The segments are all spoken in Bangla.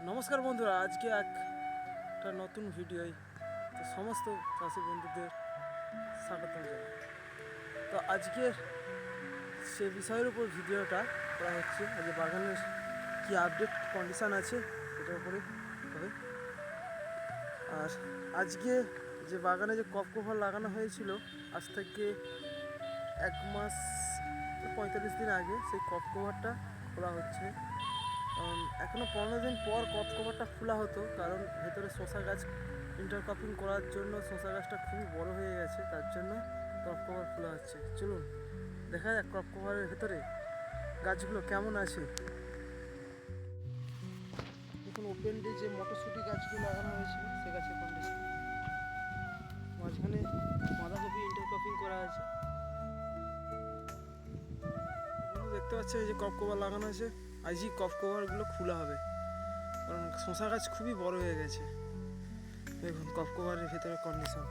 নমস্কার বন্ধুরা, আজকে একটা নতুন ভিডিওয় তো সমস্ত চাষি বন্ধুদের স্বাগতম জানাই। তো আজকের সে বিষয়ের উপর ভিডিওটা করা হচ্ছে, আজ বাগানের কি আপডেট কন্ডিশান আছে সেটার উপরে হবে। আর আজকে যে বাগানে যে কপ কভার লাগানো হয়েছিল আজ থেকে 1 মাস 45 দিন আগে, সেই কপ কভারটা খোলা হচ্ছে। এখনও 15 দিন পর কপ কভারটা খোলা হতো, কারণ ভেতরে শশা গাছ ইন্টারক্রপিং করার জন্য শশা গাছটা খুবই বড় হয়ে গেছে, তার জন্য ক্রপ কভার খোলা হচ্ছে। চলুন দেখা যাক ক্রপ কভারের ভেতরে গাছগুলো কেমন আছে। দেখুন ওপেন যে মটরশুঁটি গাছগুলো লাগানো হয়েছিল সে গাছের কন্ডিশন, মাঝখানে বাঁধাকপি ইন্টারক্রপিং করা আছে। দেখতে পাচ্ছেন এই যে ক্রপ কভার লাগানো আছে, আজই ক্রপ কভারগুলো খোলা হবে, কারণ শশা গাছ খুবই বড় হয়ে গেছে। দেখুন ক্রপ কভারের ভেতরে কন্ডিশন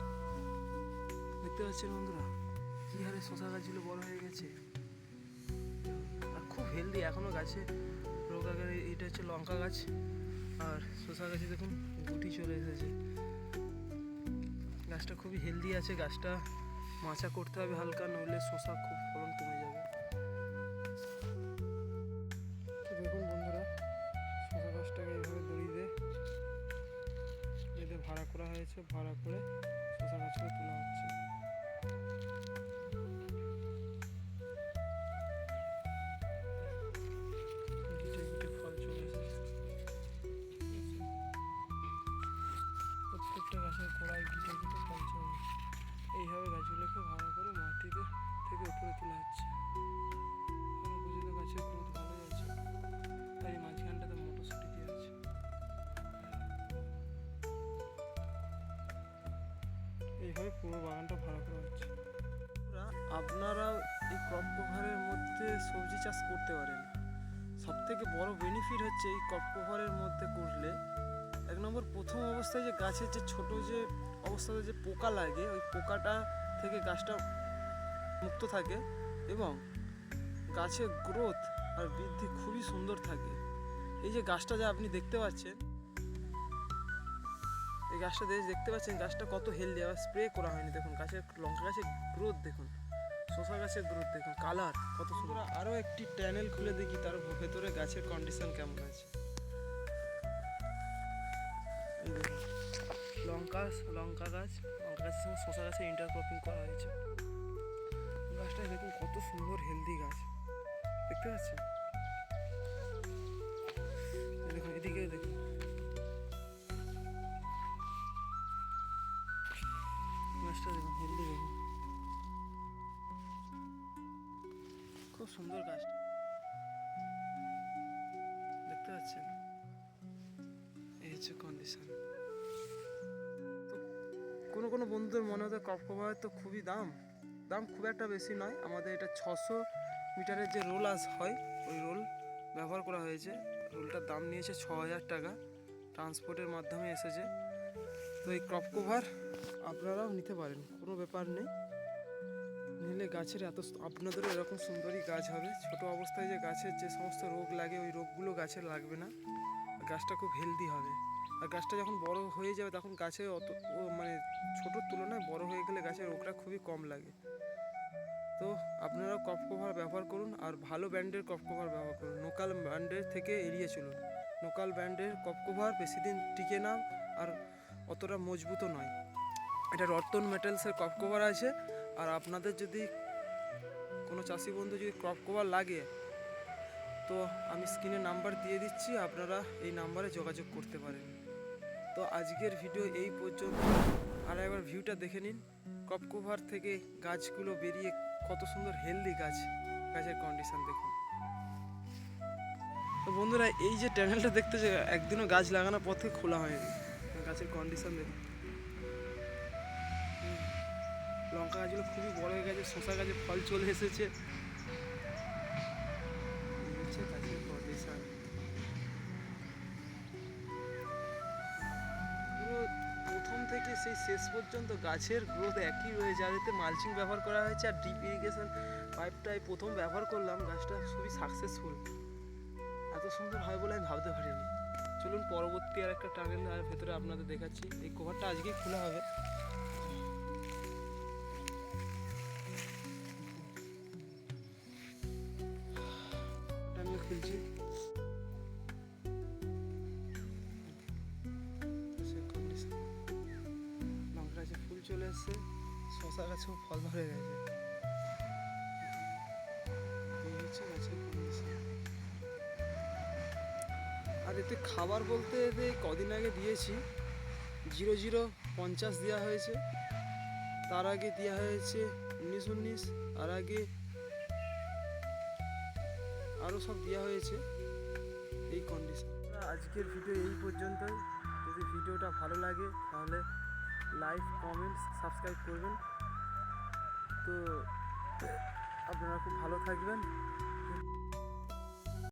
দেখতে পাচ্ছেন বন্ধুরা, কী হারে শশা গাছগুলো বড় হয়ে গেছে আর খুব হেলদি এখনও গাছে রোগ আগে। এটা হচ্ছে লঙ্কা গাছ, আর শশা গাছে দেখুন গুটি চলে এসেছে। গাছটা খুবই হেলদি আছে, গাছটা মাচা করতে হবে হালকা, নইলে শশা খুব ফলন কমে যাবে। দেখুন বন্ধুরা, শশা গাছটাকে এইভাবে দড়ি দিয়ে যেটা ভাড়া করা হয়েছে, ভাড়া করে শশা গাছকে তোলা হচ্ছে। ফল চলে এসেছে, প্রত্যেকটা গাছের গোড়ায় গিটে গিটে ফল চলে। এইভাবে গাছগুলোকে ভাড়া করে মাটিতে থেকে উপরে তোলা হচ্ছে। বুঝিতে গাছের গ্রোথ ভালোই আছে, তাই মাঝখানটাতে মটরশুঁটি দিয়ে আছে। এইভাবে পুরো বাগানটা ভাড়া করা হচ্ছে। আপনারাও এই ক্রপ কভারের মধ্যে সবজি চাষ করতে পারেন। সব থেকে বড় বেনিফিট হচ্ছে এই ক্রপ কভারের মধ্যে করলে, 1 নম্বর প্রথম অবস্থায় যে গাছের যে ছোট যে অবস্থাতে যে পোকা লাগে, ওই পোকাটা থেকে গাছটা মুক্ত থাকে এবং গাছের গ্রোথ আর বৃদ্ধি খুবই সুন্দর থাকে। এই যে গাছটা যা আপনি দেখতে পাচ্ছেন, এই গাছটা দেখতে পাচ্ছেন, গাছটা কত হেলদি, আবার স্প্রে করা হয়নি। দেখুন গাছের লঙ্কা গাছের গ্রোথ দেখুন, শশা গাছের গ্রোথ দেখুন, কালার কত সুন্দর। আরও একটি ট্যানেল খুলে দেখি তার ভেতরে গাছের কন্ডিশন কেমন আছে। এই দেখুন লঙ্কা গাছের সঙ্গে শশা গাছে ইন্টারক্রপিং করা হয়েছে। গাছটা দেখুন কত সুন্দর হেলদি গাছ, দেখতে পাচ্ছেন। দেখুন এদিকে দেখুন, গাছটা দেখুন হেলদি, দেখুন খুব সুন্দর গাছটা, দেখতে পাচ্ছেন। এই হচ্ছে কন্ডিশন। তো কোনো বন্ধুদের মনে হতো ক্রপ কভারের তো খুবই দাম খুব একটা বেশি নয়। আমাদের এটা 600 মিটারের যে রোল হয়, ওই রোল ব্যবহার করা হয়েছে। রোলটার দাম নিয়েছে 6000 টাকা, ট্রান্সপোর্টের মাধ্যমে এসেছে। তো এই ক্রপ কভার আপনারাও নিতে পারেন, কোনো ব্যাপার নেই। নিলে গাছের আপনাদেরও এরকম সুন্দরই গাছ হবে। ছোট অবস্থায় যে গাছের যে সমস্ত রোগ লাগে, ওই রোগগুলো গাছের লাগবে না, গাছটা খুব হেলদি হবে। আর গাছটা যখন বড় হয়ে যাবে তখন গাছে মানে ছোটোর তুলনায় বড় হয়ে গেলে গাছের রোগটা খুবই কম লাগে। তো আপনারাও ক্রপ কভার ব্যবহার করুন, আর ভালো ব্র্যান্ডের ক্রপ কভার ব্যবহার করুন। লোকাল ব্র্যান্ডের থেকে এড়িয়ে চলুন। লোকাল ব্র্যান্ডের ক্রপ কভার বেশি দিন টিকে না, আর অতটা মজবুতও নয়। এটা রতন মেটালসের ক্রপ কভার আছে। আর আপনাদের যদি কোনো চাষি বন্ধু যদি ক্রপ কভার লাগে, তো আমি স্ক্রিনে নাম্বার দিয়ে দিচ্ছি, আপনারা এই নাম্বারে যোগাযোগ করতে পারেন। তো আজকের ভিডিও এই পর্যন্ত। আর একবার ভিউটা দেখে নিন, ক্রপ কভার থেকে গাছগুলো বেরিয়ে কত সুন্দর হেলদি গাছের কন্ডিশন দেখুন। তো বন্ধুরা, এই যে ট্যানেলটা দেখতেছে, একদিনও গাছ লাগানোর পর থেকে খোলা হয়নি। গাছের কন্ডিশন দেখুন, লঙ্কা গাছগুলো খুবই বড় হয়ে গেছে, শশা গাছে ফল চলে এসেছে। গাছের কন্ডিশন পুরো প্রথম থেকে সেই শেষ পর্যন্ত গাছের গ্রোথ একই রয়েছে। আর এতে মালচিং ব্যবহার করা হয়েছে, আর ড্রিপ ইরিগেশন পাইপটাই প্রথম ব্যবহার করলাম। গাছটা খুবই সাকসেসফুল, এত সুন্দর হয় বলে আমি ভাবতে পারিনি। চলুন পরবর্তী আর একটা টানেল আর ভেতরে আপনাদের দেখাচ্ছি। এই কভারটা আজকেই খোলা হবে। টানেল খুলছি। লঙ্কা গাছে ফুল চলে এসছে, শশা গাছেও ফল ধরে গেছে। এই হচ্ছে গাছের condition। আর এতে খাবার বলতে এতে কদিন আগে দিয়েছি 0050 দেওয়া হয়েছে, তার আগে দেওয়া হয়েছে 1919, আর আগে আরও সব দেওয়া হয়েছে। এই কন্ডিশন। আজকের ভিডিও এই পর্যন্তই। যদি ভিডিওটা ভালো লাগে তাহলে লাইক, কমেন্ট, সাবস্ক্রাইব করবেন। তো আপনারা খুব ভালো থাকবেন।